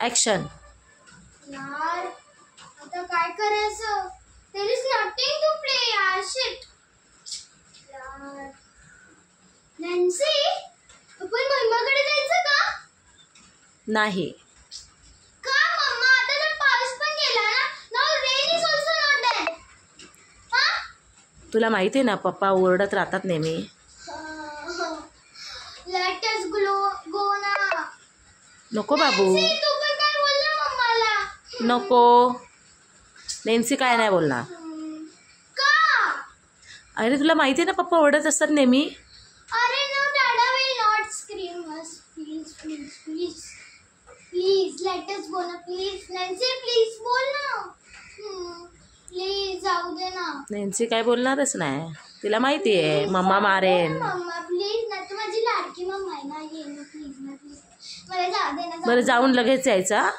Action. यार आता काय करायचं? There is nothing to play यार. शिट यार. नॅन्सी, आपण मम्माकडे जायचं का? नाही. का मम्मा? आता तर पाऊस पण गेला ना. Now rain is also not there. हां? तुला माहिती आहे ना पप्पा ओरडत राहतात नेहमी. लेट अस गो ना. नको बाबू, नॅन्सी, तू पण काय बोलला मम्माला? नको. नेन्सी काय नाही बोलणार. का? अरे तुला माहिती आहे ना पप्पा ओरडत असतात नेहमी. अरे no, dada will not scream us. Please please please please let us go ना. प्लीज नॅन्सी, प्लीज बोल ना. प्लीज जाऊ दे ना. नेन्सी काय बोलणारच नाही, तिला माहिती आहे मम्मा मारेन. मम्मा प्लीज ना, तू माझी लाडकी मम्मा आहे ना. ये ना प्लीज ना, प्लीज मला जाऊ दे ना. बरं जाऊन लगेच यायचा.